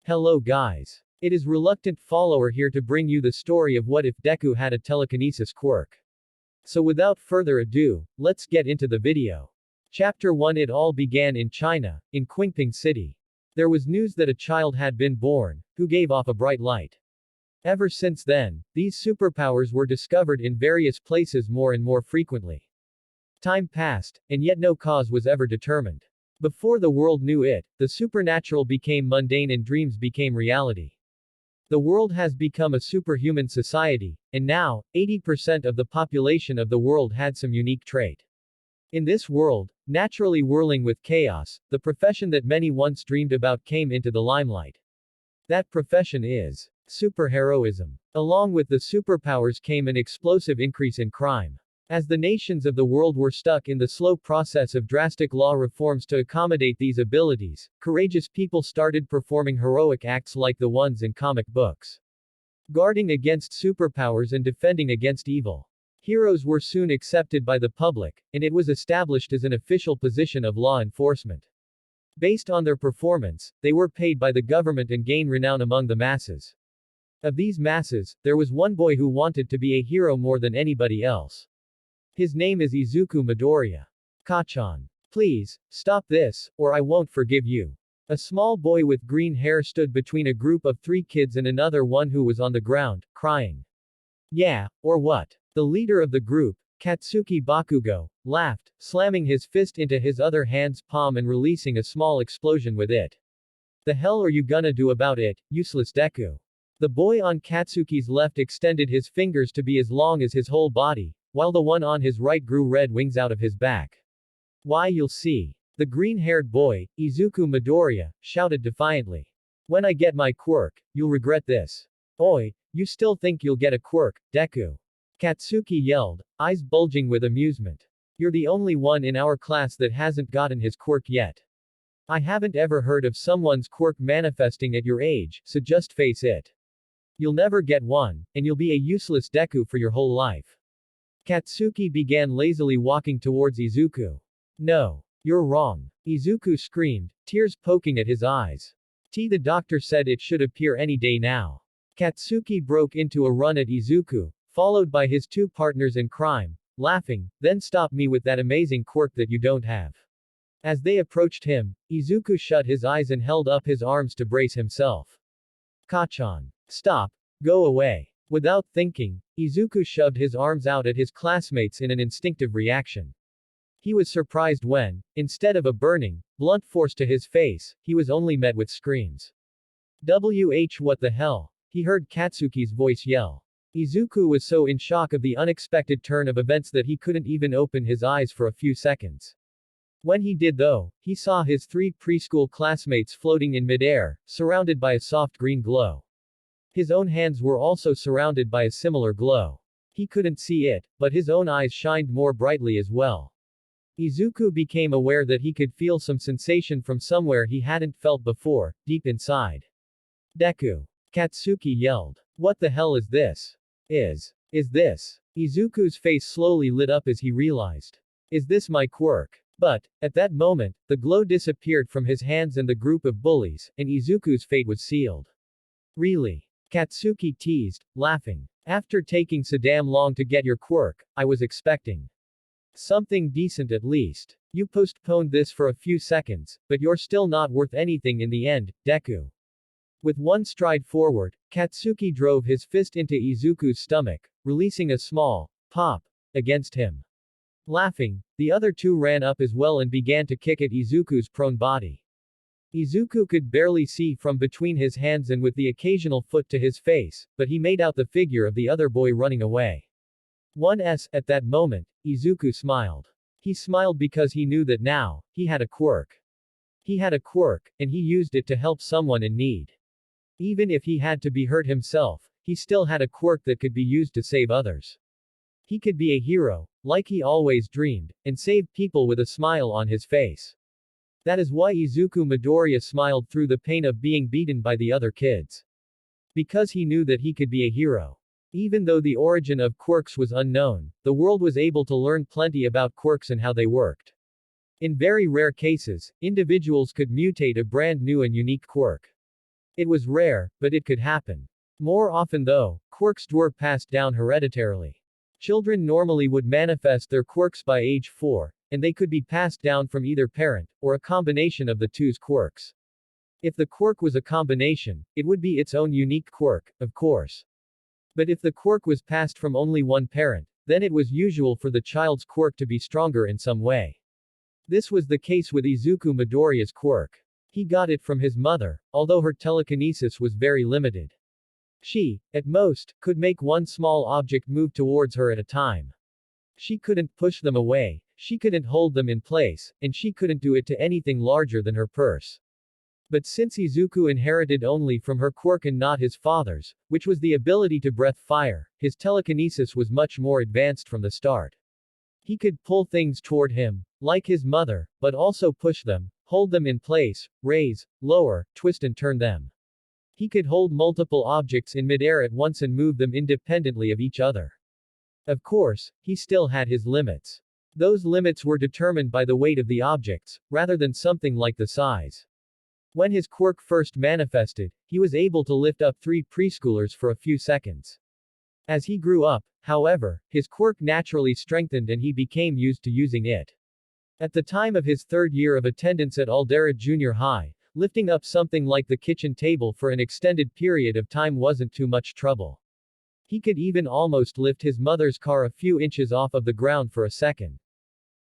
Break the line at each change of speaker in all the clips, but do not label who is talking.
Hello guys. It is reluctant follower here to bring you the story of what if Deku had a telekinesis quirk. So without further ado, let's get into the video. Chapter 1. It all began in China, in Qingping City. There was news that a child had been born, who gave off a bright light. Ever since then, these superpowers were discovered in various places more and more frequently. Time passed, and yet no cause was ever determined. Before the world knew it, the supernatural became mundane and dreams became reality. The world has become a superhuman society, and now, 80% of the population of the world had some unique trait. In this world, naturally whirling with chaos, the profession that many once dreamed about came into the limelight. That profession is superheroism. Along with the superpowers came an explosive increase in crime. As the nations of the world were stuck in the slow process of drastic law reforms to accommodate these abilities, courageous people started performing heroic acts like the ones in comic books. Guarding against superpowers and defending against evil. Heroes were soon accepted by the public, and it was established as an official position of law enforcement. Based on their performance, they were paid by the government and gained renown among the masses. Of these masses, there was one boy who wanted to be a hero more than anybody else. His name is Izuku Midoriya. Kachan. Please, stop this, or I won't forgive you. A small boy with green hair stood between a group of 3 kids and another one who was on the ground, crying. Yeah, or what? The leader of the group, Katsuki Bakugo, laughed, slamming his fist into his other hand's palm and releasing a small explosion with it. The hell are you gonna do about it, useless Deku? The boy on Katsuki's left extended his fingers to be as long as his whole body, while the one on his right grew red wings out of his back. Why, you'll see. The green-haired boy, Izuku Midoriya, shouted defiantly. When I get my quirk, you'll regret this. Oi, you still think you'll get a quirk, Deku? Katsuki yelled, eyes bulging with amusement. You're the only one in our class that hasn't gotten his quirk yet. I haven't ever heard of someone's quirk manifesting at your age, so just face it. You'll never get one, and you'll be a useless Deku for your whole life. Katsuki began lazily walking towards Izuku. No. You're wrong. Izuku screamed, tears poking at his eyes. The doctor said it should appear any day now. Katsuki broke into a run at Izuku, followed by his 2 partners in crime, laughing, then stop me with that amazing quirk that you don't have. As they approached him, Izuku shut his eyes and held up his arms to brace himself. Kachan. Stop. Go away. Without thinking, Izuku shoved his arms out at his classmates in an instinctive reaction. He was surprised when, instead of a burning, blunt force to his face, he was only met with screams. What the hell? He heard Katsuki's voice yell. Izuku was so in shock of the unexpected turn of events that he couldn't even open his eyes for a few seconds. When he did though, he saw his 3 preschool classmates floating in midair, surrounded by a soft green glow. His own hands were also surrounded by a similar glow. He couldn't see it, but his own eyes shined more brightly as well. Izuku became aware that he could feel some sensation from somewhere he hadn't felt before, deep inside. Deku. Katsuki yelled. What the hell is this? Is this? Izuku's face slowly lit up as he realized. Is this my quirk? But, at that moment, the glow disappeared from his hands and the group of bullies, and Izuku's fate was sealed. Really? Katsuki teased, laughing. After taking so damn long to get your quirk, I was expecting something decent at least. You postponed this for a few seconds, but you're still not worth anything in the end, Deku. With one stride forward, Katsuki drove his fist into Izuku's stomach, releasing a small pop against him. Laughing, the other 2 ran up as well and began to kick at Izuku's prone body. Izuku could barely see from between his hands and with the occasional foot to his face, but he made out the figure of the other boy running away. At that moment, Izuku smiled. He smiled because he knew that now, he had a quirk. He had a quirk, and he used it to help someone in need. Even if he had to be hurt himself, he still had a quirk that could be used to save others. He could be a hero, like he always dreamed, and save people with a smile on his face. That is why Izuku Midoriya smiled through the pain of being beaten by the other kids. Because he knew that he could be a hero. Even though the origin of quirks was unknown, the world was able to learn plenty about quirks and how they worked. In very rare cases, individuals could mutate a brand new and unique quirk. It was rare, but it could happen. More often though, quirks were passed down hereditarily. Children normally would manifest their quirks by age 4, and they could be passed down from either parent, or a combination of the two's quirks. If the quirk was a combination, it would be its own unique quirk, of course. But if the quirk was passed from only one parent, then it was usual for the child's quirk to be stronger in some way. This was the case with Izuku Midoriya's quirk. He got it from his mother, although her telekinesis was very limited. She, at most, could make one small object move towards her at a time. She couldn't push them away, she couldn't hold them in place, and she couldn't do it to anything larger than her purse. But since Izuku inherited only from her quirk and not his father's, which was the ability to breathe fire, his telekinesis was much more advanced from the start. He could pull things toward him, like his mother, but also push them, hold them in place, raise, lower, twist and turn them. He could hold multiple objects in midair at once and move them independently of each other. Of course, he still had his limits. Those limits were determined by the weight of the objects, rather than something like the size. When his quirk first manifested, he was able to lift up 3 preschoolers for a few seconds. As he grew up, however, his quirk naturally strengthened and he became used to using it. At the time of his 3rd year of attendance at Aldera Junior High, lifting up something like the kitchen table for an extended period of time wasn't too much trouble. He could even almost lift his mother's car a few inches off of the ground for a second.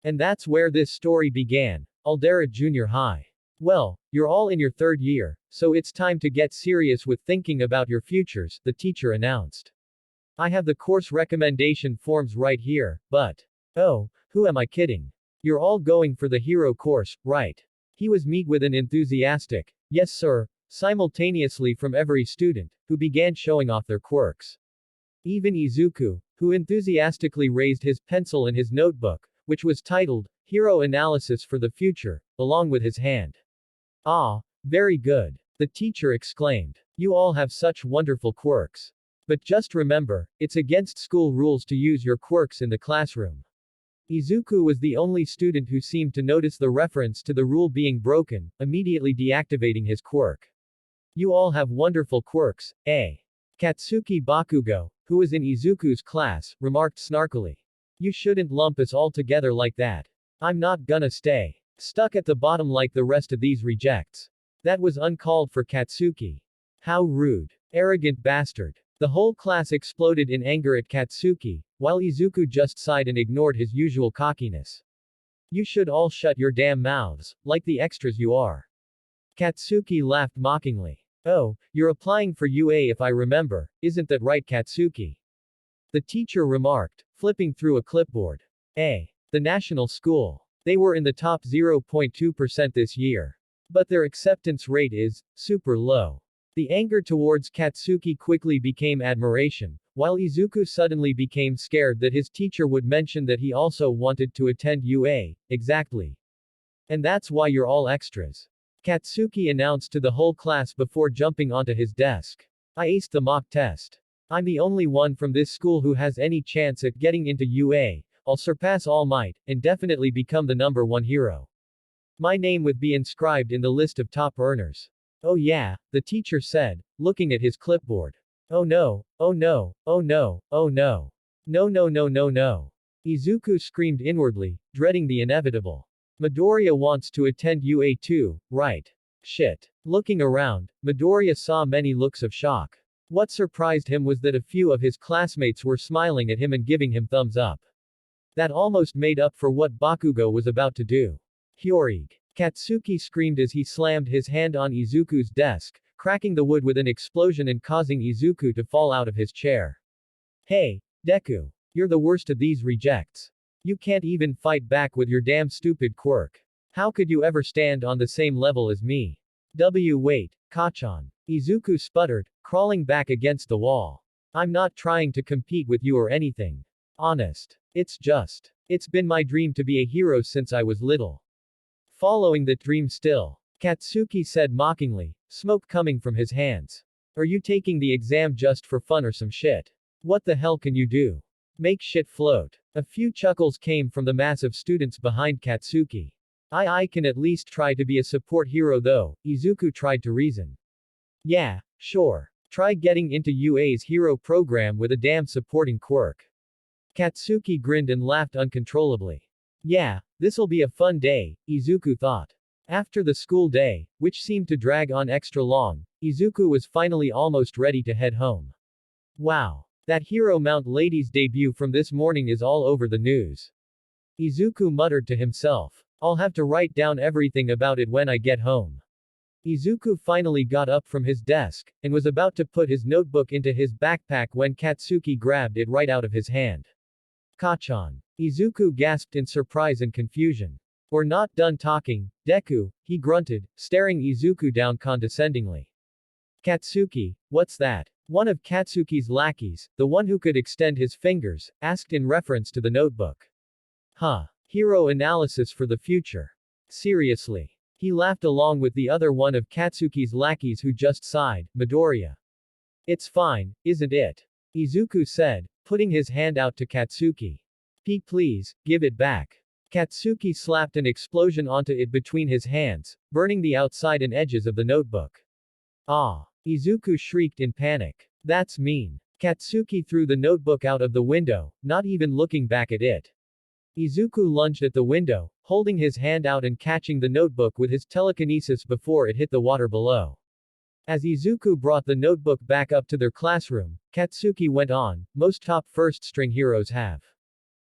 And that's where this story began, Aldera Junior High. Well, you're all in your 3rd year, so it's time to get serious with thinking about your futures, the teacher announced. I have the course recommendation forms right here, but. Oh, who am I kidding? You're all going for the hero course, right? He was met with an enthusiastic, yes sir, simultaneously from every student, who began showing off their quirks. Even Izuku, who enthusiastically raised his pencil in his notebook, which was titled, Hero Analysis for the Future, along with his hand. Ah, very good. The teacher exclaimed. You all have such wonderful quirks. But just remember, it's against school rules to use your quirks in the classroom. Izuku was the only student who seemed to notice the reference to the rule being broken, immediately deactivating his quirk. You all have wonderful quirks, eh? Katsuki Bakugo, who was in Izuku's class, remarked snarkily. You shouldn't lump us all together like that. I'm not gonna stay stuck at the bottom like the rest of these rejects. That was uncalled for, Katsuki. How rude. Arrogant bastard. The whole class exploded in anger at Katsuki, while Izuku just sighed and ignored his usual cockiness. You should all shut your damn mouths, like the extras you are. Katsuki laughed mockingly. Oh, you're applying for UA if I remember, isn't that right, Katsuki? The teacher remarked, flipping through a clipboard. The national school. They were in the top 0.2% this year. But their acceptance rate is super low. The anger towards Katsuki quickly became admiration, while Izuku suddenly became scared that his teacher would mention that he also wanted to attend UA, exactly. And that's why you're all extras. Katsuki announced to the whole class before jumping onto his desk. I aced the mock test. I'm the only one from this school who has any chance at getting into UA. I'll surpass All Might, and definitely become the #1 hero. My name would be inscribed in the list of top earners. Oh yeah, the teacher said, looking at his clipboard. Oh no, oh no, oh no, oh no. No no no no no. Izuku screamed inwardly, dreading the inevitable. Midoriya wants to attend UA too, right? Shit. Looking around, Midoriya saw many looks of shock. What surprised him was that a few of his classmates were smiling at him and giving him thumbs up. That almost made up for what Bakugo was about to do. Hyorig. Katsuki screamed as he slammed his hand on Izuku's desk, cracking the wood with an explosion and causing Izuku to fall out of his chair. Hey, Deku. You're the worst of these rejects. You can't even fight back with your damn stupid quirk. How could you ever stand on the same level as me? Wait, Kachan. Izuku sputtered, crawling back against the wall. I'm not trying to compete with you or anything. Honest. It's been my dream to be a hero since I was little. Following that dream still. Katsuki said mockingly, smoke coming from his hands. Are you taking the exam just for fun or some shit? What the hell can you do? Make shit float. A few chuckles came from the mass of students behind Katsuki. I can at least try to be a support hero though, Izuku tried to reason. Yeah, sure. Try getting into UA's hero program with a damn supporting quirk. Katsuki grinned and laughed uncontrollably. Yeah, this'll be a fun day, Izuku thought. After the school day, which seemed to drag on extra long, Izuku was finally almost ready to head home. Wow. That Hero Mount lady's debut from this morning is all over the news. Izuku muttered to himself. I'll have to write down everything about it when I get home. Izuku finally got up from his desk, and was about to put his notebook into his backpack when Katsuki grabbed it right out of his hand. Kachan. Izuku gasped in surprise and confusion. We're not done talking, Deku, he grunted, staring Izuku down condescendingly. Katsuki, what's that? One of Katsuki's lackeys, the one who could extend his fingers, asked in reference to the notebook. Huh. Hero analysis for the future. Seriously. He laughed along with the other one of Katsuki's lackeys who just sighed, Midoriya. It's fine, isn't it? Izuku said, putting his hand out to Katsuki. Please, give it back. Katsuki slapped an explosion onto it between his hands, burning the outside and edges of the notebook. Ah! Izuku shrieked in panic. That's mean. Katsuki threw the notebook out of the window, not even looking back at it. Izuku lunged at the window, holding his hand out and catching the notebook with his telekinesis before it hit the water below. As Izuku brought the notebook back up to their classroom, Katsuki went on, most top first-string heroes have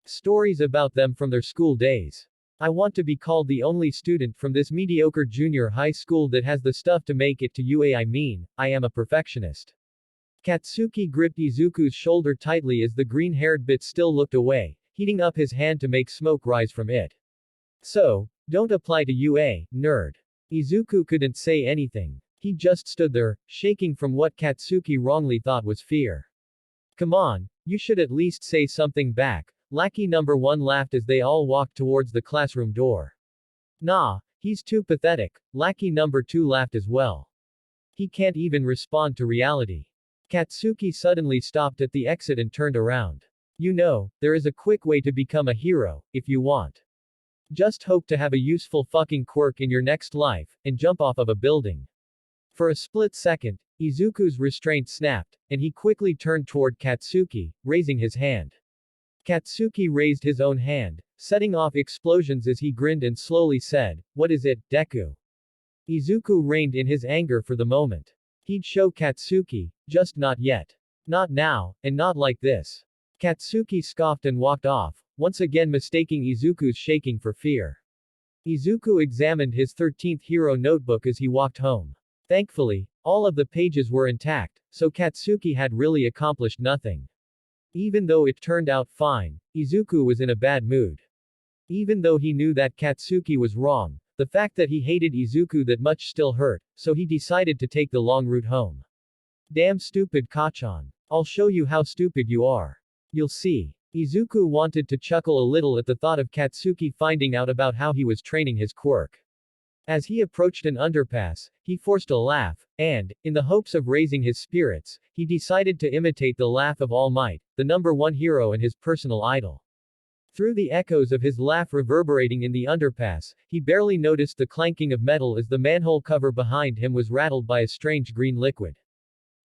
stories about them from their school days. I want to be called the only student from this mediocre junior high school that has the stuff to make it to UA. I am a perfectionist. Katsuki gripped Izuku's shoulder tightly as the green-haired bit still looked away, heating up his hand to make smoke rise from it. So, don't apply to UA, nerd. Izuku couldn't say anything. He just stood there, shaking from what Katsuki wrongly thought was fear. Come on, you should at least say something back. Lackey number 1 laughed as they all walked towards the classroom door. Nah, he's too pathetic. Lackey number 2 laughed as well. He can't even respond to reality. Katsuki suddenly stopped at the exit and turned around. You know, there is a quick way to become a hero, if you want. Just hope to have a useful fucking quirk in your next life, and jump off of a building. For a split second, Izuku's restraint snapped, and he quickly turned toward Katsuki, raising his hand. Katsuki raised his own hand, setting off explosions as he grinned and slowly said, What is it, Deku? Izuku reined in his anger for the moment. He'd show Katsuki, just not yet. Not now, and not like this. Katsuki scoffed and walked off, once again mistaking Izuku's shaking for fear. Izuku examined his 13th hero notebook as he walked home. Thankfully, all of the pages were intact, so Katsuki had really accomplished nothing. Even though it turned out fine, Izuku was in a bad mood. Even though he knew that Katsuki was wrong, the fact that he hated Izuku that much still hurt, so he decided to take the long route home. Damn stupid Kachan. I'll show you how stupid you are. You'll see. Izuku wanted to chuckle a little at the thought of Katsuki finding out about how he was training his quirk. As he approached an underpass, he forced a laugh, and, in the hopes of raising his spirits, he decided to imitate the laugh of All Might, the number 1 hero and his personal idol. Through the echoes of his laugh reverberating in the underpass, he barely noticed the clanking of metal as the manhole cover behind him was rattled by a strange green liquid.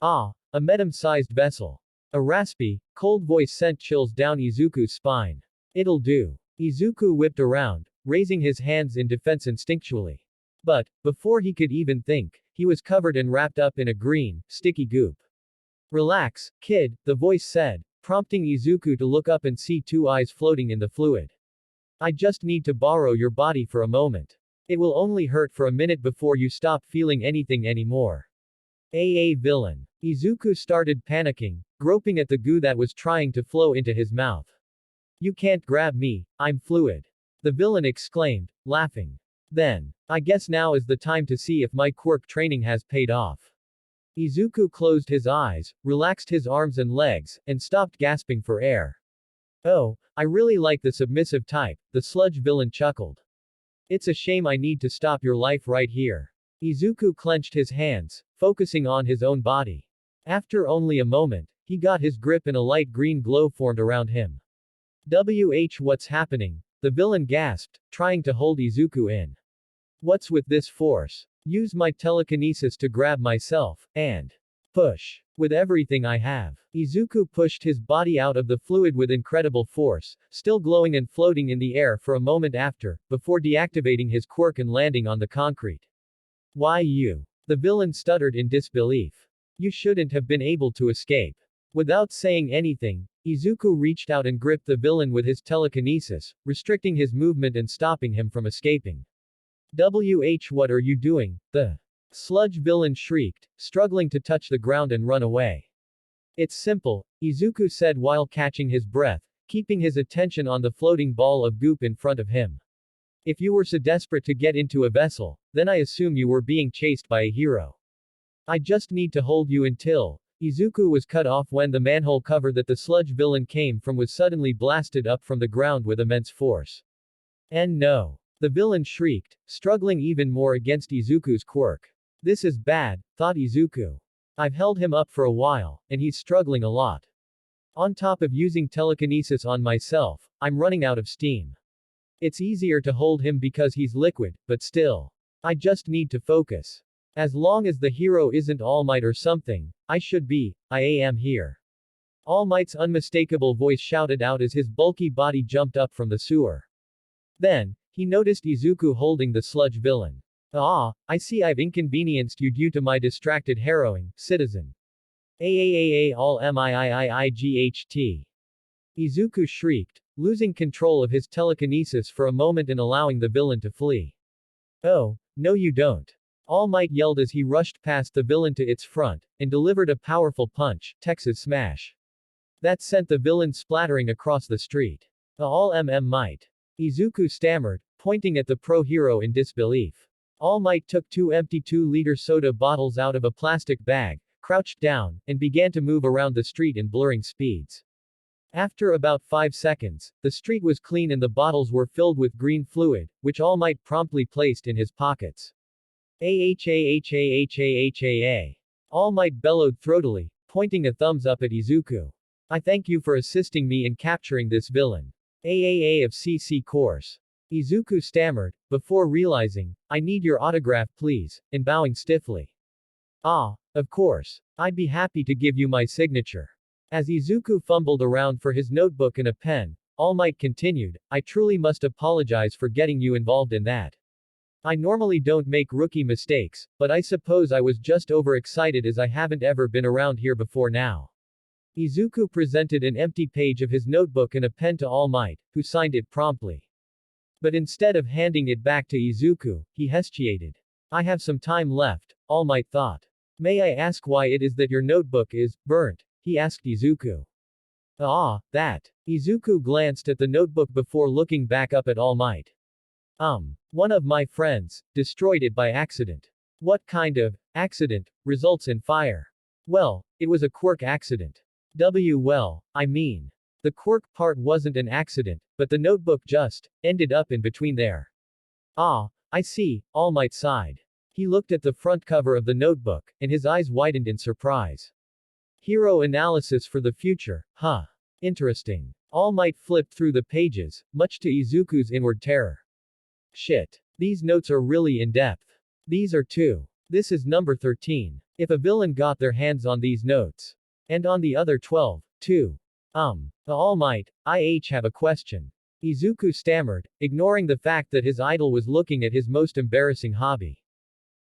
Ah, a medum-sized vessel. A raspy, cold voice sent chills down Izuku's spine. It'll do. Izuku whipped around, raising his hands in defense instinctually. But, before he could even think, he was covered and wrapped up in a green, sticky goop. Relax, kid, the voice said, prompting Izuku to look up and see 2 eyes floating in the fluid. I just need to borrow your body for a moment. It will only hurt for a minute before you stop feeling anything anymore. Villain. Izuku started panicking, groping at the goo that was trying to flow into his mouth. You can't grab me, I'm fluid. The villain exclaimed, laughing. Then, I guess now is the time to see if my quirk training has paid off. Izuku closed his eyes, relaxed his arms and legs, and stopped gasping for air. Oh, I really like the submissive type, the sludge villain chuckled. It's a shame I need to stop your life right here. Izuku clenched his hands, focusing on his own body. After only a moment, he got his grip and a light green glow formed around him. What's happening? The villain gasped, trying to hold Izuku in. What's with this force? Use my telekinesis to grab myself, and push. With everything I have. Izuku pushed his body out of the fluid with incredible force, still glowing and floating in the air for a moment after, before deactivating his quirk and landing on the concrete. Why you? The villain stuttered in disbelief. You shouldn't have been able to escape. Without saying anything, Izuku reached out and gripped the villain with his telekinesis, restricting his movement and stopping him from escaping. What are you doing? The sludge villain shrieked, struggling to touch the ground and run away. It's simple, Izuku said while catching his breath, keeping his attention on the floating ball of goop in front of him. If you were so desperate to get into a vessel, then I assume you were being chased by a hero. I just need to hold you until. Izuku was cut off when the manhole cover that the sludge villain came from was suddenly blasted up from the ground with immense force. And no. The villain shrieked, struggling even more against Izuku's quirk. This is bad, thought Izuku. I've held him up for a while, and he's struggling a lot. On top of using telekinesis on myself, I'm running out of steam. It's easier to hold him because he's liquid, but still. I just need to focus. As long as the hero isn't All Might or something, I am here. All Might's unmistakable voice shouted out as his bulky body jumped up from the sewer. Then, he noticed Izuku holding the sludge villain. Ah, I see I've inconvenienced you due to my distracted harrowing, citizen. All miiight. Izuku shrieked, losing control of his telekinesis for a moment and allowing the villain to flee. Oh, no you don't. All Might yelled as he rushed past the villain to its front, and delivered a powerful punch, Texas Smash. That sent the villain splattering across the street. All Might. Izuku stammered, pointing at the pro-hero in disbelief. All Might took 2 empty 2-liter soda bottles out of a plastic bag, crouched down, and began to move around the street in blurring speeds. After about 5 seconds, the street was clean and the bottles were filled with green fluid, which All Might promptly placed in his pockets. All Might bellowed throatily, pointing a thumbs up at Izuku. I thank you for assisting me in capturing this villain. Of CC course. Izuku stammered, before realizing, I need your autograph please, and bowing stiffly. Ah, of course. I'd be happy to give you my signature. As Izuku fumbled around for his notebook and a pen, All Might continued, I truly must apologize for getting you involved in that. I normally don't make rookie mistakes, but I suppose I was just overexcited as I haven't ever been around here before now. Izuku presented an empty page of his notebook and a pen to All Might, who signed it promptly. But instead of handing it back to Izuku, he hesitated. I have some time left, All Might thought. May I ask why it is that your notebook is burnt? He asked Izuku. Ah, that. Izuku glanced at the notebook before looking back up at All Might. One of my friends destroyed it by accident. What kind of accident results in fire? Well, it was a quirk accident. The quirk part wasn't an accident, but the notebook just ended up in between there. Ah, I see, All Might sighed. He looked at the front cover of the notebook, and his eyes widened in surprise. Hero analysis for the future, huh? Interesting. All Might flipped through the pages, much to Izuku's inward terror. Shit. These notes are really in-depth. These are 2. This is number 13. If a villain got their hands on these notes. And on the other 12, too. All Might, I have a question. Izuku stammered, ignoring the fact that his idol was looking at his most embarrassing hobby.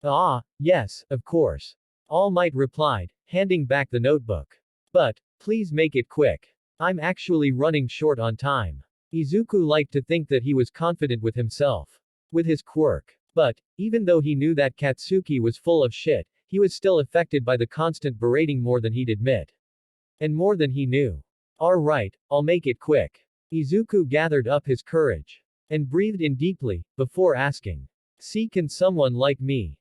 Ah, yes, of course. All Might replied, handing back the notebook. But, please make it quick. I'm actually running short on time. Izuku liked to think that he was confident with himself. With his quirk. But, even though he knew that Katsuki was full of shit, he was still affected by the constant berating more than he'd admit. And more than he knew. Alright, I'll make it quick. Izuku gathered up his courage. And breathed in deeply, before asking. Can someone like me?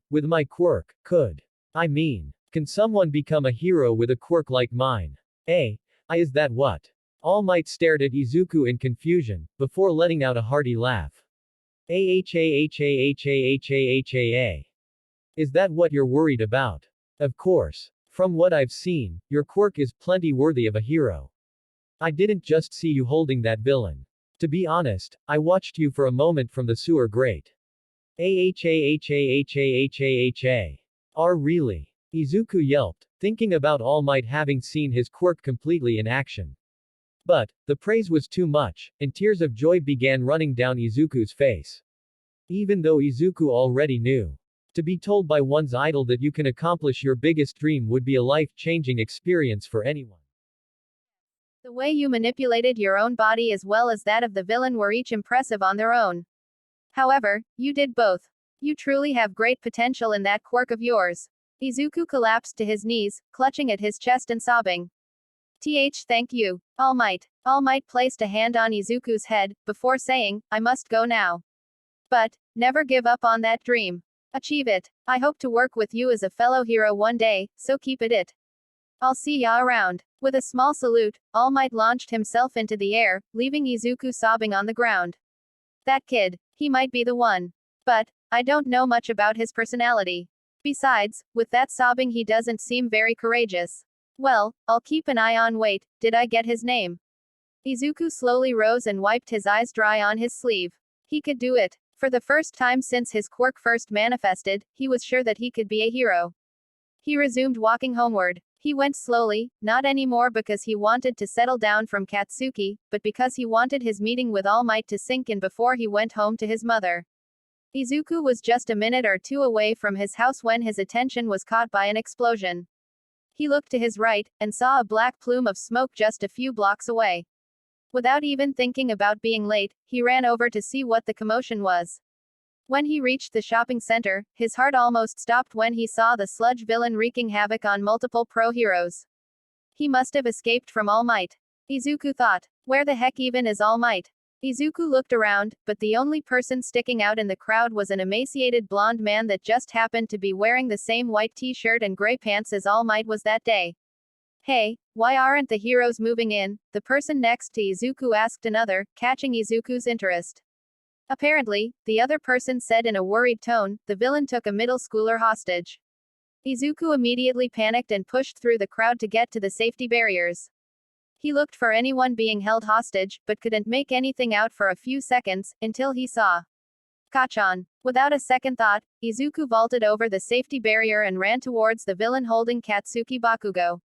With my quirk, can someone become a hero with a quirk like mine? Is that what? All Might stared at Izuku in confusion, before letting out a hearty laugh. Is that what you're worried about? Of course. From what I've seen, your quirk is plenty worthy of a hero. I didn't just see you holding that villain. To be honest, I watched you for a moment from the sewer grate. Ahahahahahahah. Are really? Izuku yelped, thinking about All Might having seen his quirk completely in action. But, the praise was too much, and tears of joy began running down Izuku's face. Even though Izuku already knew. To be told by one's idol that you can accomplish your biggest dream would be a life-changing experience for anyone.
The way you manipulated your own body as well as that of the villain were each impressive on their own. However, you did both. You truly have great potential in that quirk of yours. Izuku collapsed to his knees, clutching at his chest and sobbing. Thank you, All Might. All Might placed a hand on Izuku's head, before saying, I must go now. But, never give up on that dream. Achieve it. I hope to work with you as a fellow hero one day, so keep it. I'll see ya around. With a small salute, All Might launched himself into the air, leaving Izuku sobbing on the ground. That kid. He might be the one. But, I don't know much about his personality. Besides, with that sobbing he doesn't seem very courageous. Well, I'll keep an eye on. Wait, did I get his name? Izuku slowly rose and wiped his eyes dry on his sleeve. He could do it. For the first time since his quirk first manifested, he was sure that he could be a hero. He resumed walking homeward. He went slowly, not anymore because he wanted to settle down from Katsuki, but because he wanted his meeting with All Might to sink in before he went home to his mother. Izuku was just a minute or two away from his house when his attention was caught by an explosion. He looked to his right, and saw a black plume of smoke just a few blocks away. Without even thinking about being late, he ran over to see what the commotion was. When he reached the shopping center, his heart almost stopped when he saw the sludge villain wreaking havoc on multiple pro-heroes. He must have escaped from All Might. Izuku thought. Where the heck even is All Might? Izuku looked around, but the only person sticking out in the crowd was an emaciated blonde man that just happened to be wearing the same white t-shirt and gray pants as All Might was that day. Hey, why aren't the heroes moving in? The person next to Izuku asked another, catching Izuku's interest. Apparently, the other person said in a worried tone, the villain took a middle schooler hostage. Izuku immediately panicked and pushed through the crowd to get to the safety barriers. He looked for anyone being held hostage, but couldn't make anything out for a few seconds, until he saw Kachan. Without a second thought, Izuku vaulted over the safety barrier and ran towards the villain holding Katsuki Bakugo.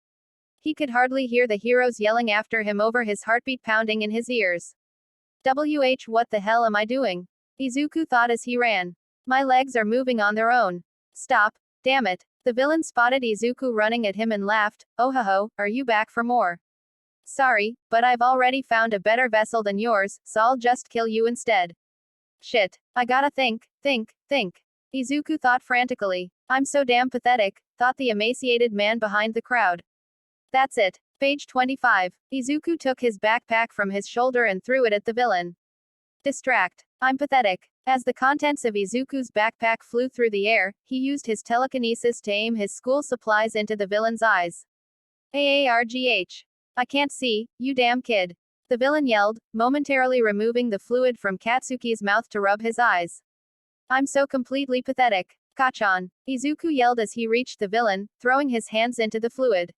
He could hardly hear the heroes yelling after him over his heartbeat pounding in his ears. What the hell am I doing? Izuku thought as he ran. My legs are moving on their own. Stop. Damn it. The villain spotted Izuku running at him and laughed. Oh ho ho, are you back for more? Sorry, but I've already found a better vessel than yours, so I'll just kill you instead. Shit. I gotta think. Izuku thought frantically. I'm so damn pathetic, thought the emaciated man behind the crowd. That's it. Page 25. Izuku took his backpack from his shoulder and threw it at the villain. Distract. I'm pathetic. As the contents of Izuku's backpack flew through the air, he used his telekinesis to aim his school supplies into the villain's eyes. Aargh. I can't see, you damn kid. The villain yelled, momentarily removing the fluid from Katsuki's mouth to rub his eyes. I'm so completely pathetic. Kachan. Izuku yelled as he reached the villain, throwing his hands into the fluid.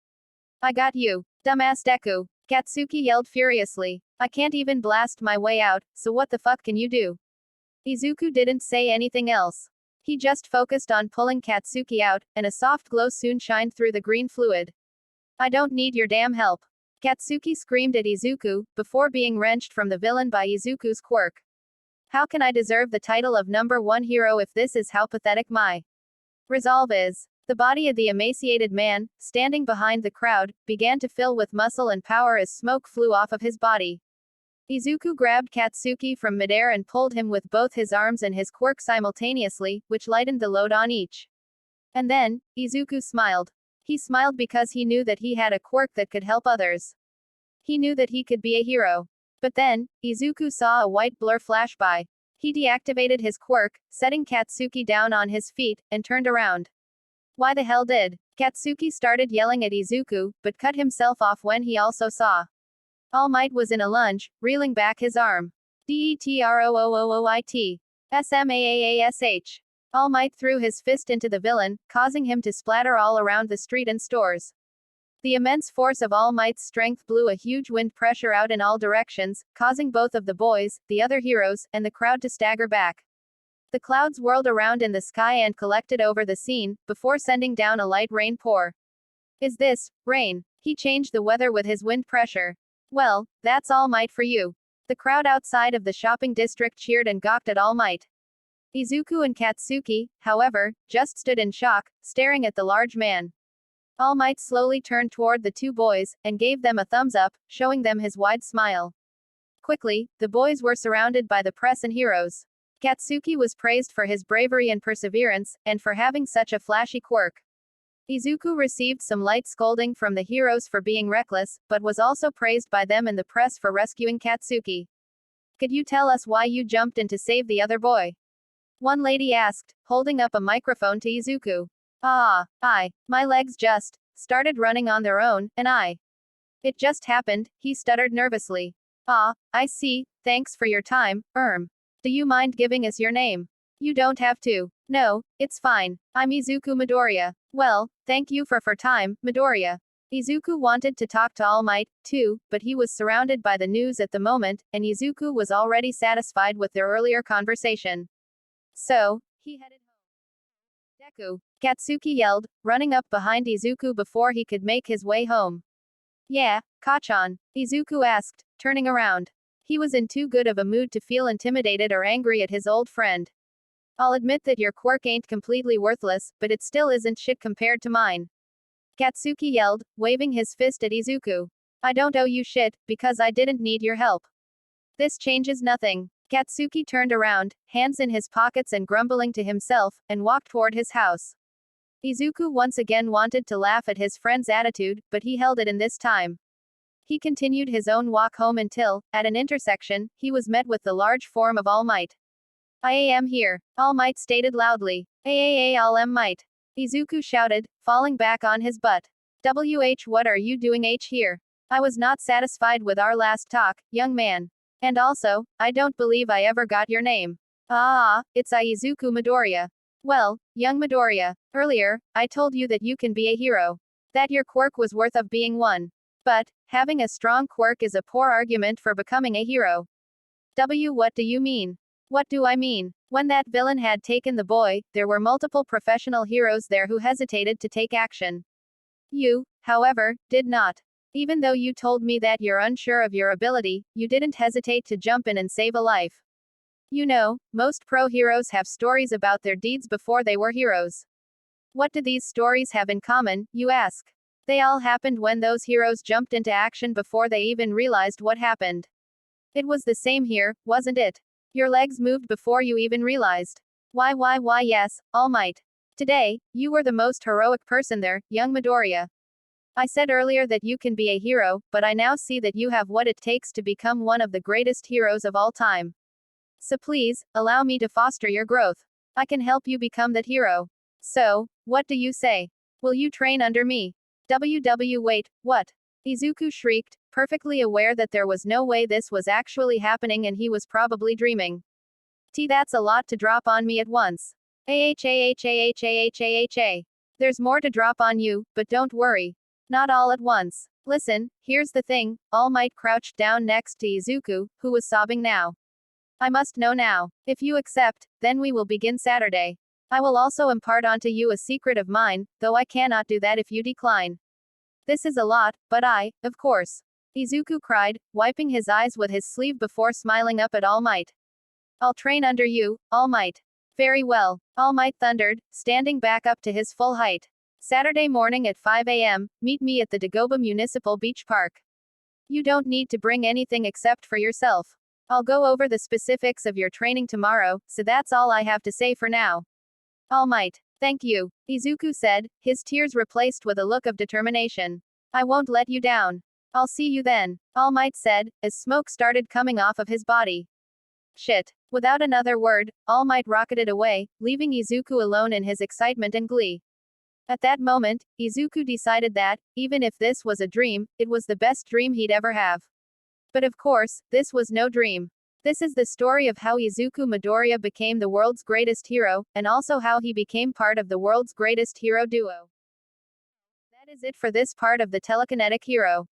I got you. Dumbass Deku. Katsuki yelled furiously. I can't even blast my way out, so what the fuck can you do? Izuku didn't say anything else. He just focused on pulling Katsuki out, and a soft glow soon shined through the green fluid. I don't need your damn help. Katsuki screamed at Izuku, before being wrenched from the villain by Izuku's quirk. How can I deserve the title of #1 hero if this is how pathetic my resolve is? The body of the emaciated man, standing behind the crowd, began to fill with muscle and power as smoke flew off of his body. Izuku grabbed Katsuki from midair and pulled him with both his arms and his quirk simultaneously, which lightened the load on each. And then, Izuku smiled. He smiled because he knew that he had a quirk that could help others. He knew that he could be a hero. But then, Izuku saw a white blur flash by. He deactivated his quirk, setting Katsuki down on his feet, and turned around. Why the hell did? Katsuki started yelling at Izuku, but cut himself off when he also saw. All Might was in a lunge, reeling back his arm. DETROOOOIT. SMAAASH. All Might threw his fist into the villain, causing him to splatter all around the street and stores. The immense force of All Might's strength blew a huge wind pressure out in all directions, causing both of the boys, the other heroes, and the crowd to stagger back. The clouds whirled around in the sky and collected over the scene, before sending down a light rain pour. Is this rain? He changed the weather with his wind pressure. Well, that's All Might for you. The crowd outside of the shopping district cheered and gawked at All Might. Izuku and Katsuki, however, just stood in shock, staring at the large man. All Might slowly turned toward the two boys, and gave them a thumbs up, showing them his wide smile. Quickly, the boys were surrounded by the press and heroes. Katsuki was praised for his bravery and perseverance, and for having such a flashy quirk. Izuku received some light scolding from the heroes for being reckless, but was also praised by them in the press for rescuing Katsuki. Could you tell us why you jumped in to save the other boy? One lady asked, holding up a microphone to Izuku. My legs just started running on their own, and It just happened, he stuttered nervously. I see, thanks for your time, Do you mind giving us your name? You don't have to. No, it's fine. I'm Izuku Midoriya. Well, thank you for time, Midoriya. Izuku wanted to talk to All Might, too, but he was surrounded by the news at the moment, and Izuku was already satisfied with their earlier conversation. So, he headed home. Deku, Katsuki yelled, running up behind Izuku before he could make his way home. Yeah, Kachan? Izuku asked, turning around. He was in too good of a mood to feel intimidated or angry at his old friend. I'll admit that your quirk ain't completely worthless, but it still isn't shit compared to mine. Katsuki yelled, waving his fist at Izuku. I don't owe you shit, because I didn't need your help. This changes nothing. Katsuki turned around, hands in his pockets and grumbling to himself, and walked toward his house. Izuku once again wanted to laugh at his friend's attitude, but he held it in this time. He continued his own walk home until, at an intersection, he was met with the large form of All Might. I am here, All Might stated loudly. All Might. Izuku shouted, falling back on his butt. What are you doing here? I was not satisfied with our last talk, young man. And also, I don't believe I ever got your name. It's Izuku Midoriya. Well, young Midoriya, earlier, I told you that you can be a hero. That your quirk was worth of being one. But, having a strong quirk is a poor argument for becoming a hero. What do you mean? What do I mean? When that villain had taken the boy, there were multiple professional heroes there who hesitated to take action. You, however, did not. Even though you told me that you're unsure of your ability, you didn't hesitate to jump in and save a life. You know, most pro heroes have stories about their deeds before they were heroes. What do these stories have in common, you ask? They all happened when those heroes jumped into action before they even realized what happened. It was the same here, wasn't it? Your legs moved before you even realized. Why, yes, All Might. Today, you were the most heroic person there, young Midoriya. I said earlier that you can be a hero, but I now see that you have what it takes to become one of the greatest heroes of all time. So please, allow me to foster your growth. I can help you become that hero. So, what do you say? Will you train under me? Wait, what? Izuku shrieked, perfectly aware that there was no way this was actually happening and he was probably dreaming. That's a lot to drop on me at once. There's more to drop on you, but don't worry. Not all at once. Listen, here's the thing, All Might crouched down next to Izuku, who was sobbing now. I must know now. If you accept, then we will begin Saturday. I will also impart onto you a secret of mine, though I cannot do that if you decline. This is a lot, but of course. Izuku cried, wiping his eyes with his sleeve before smiling up at All Might. I'll train under you, All Might. Very well, All Might thundered, standing back up to his full height. Saturday morning at 5 a.m., meet me at the Dagoba Municipal Beach Park. You don't need to bring anything except for yourself. I'll go over the specifics of your training tomorrow, so that's all I have to say for now. All Might. Thank you, Izuku said, his tears replaced with a look of determination. I won't let you down. I'll see you then, All Might said, as smoke started coming off of his body. Shit. Without another word, All Might rocketed away, leaving Izuku alone in his excitement and glee. At that moment, Izuku decided that, even if this was a dream, it was the best dream he'd ever have. But of course, this was no dream. This is the story of how Izuku Midoriya became the world's greatest hero, and also how he became part of the world's greatest hero duo. That is it for this part of the telekinetic hero.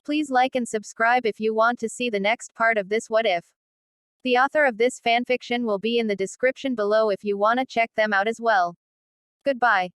Please like and subscribe if you want to see the next part of this What If. The author of this fanfiction will be in the description below if you wanna check them out as well. Goodbye.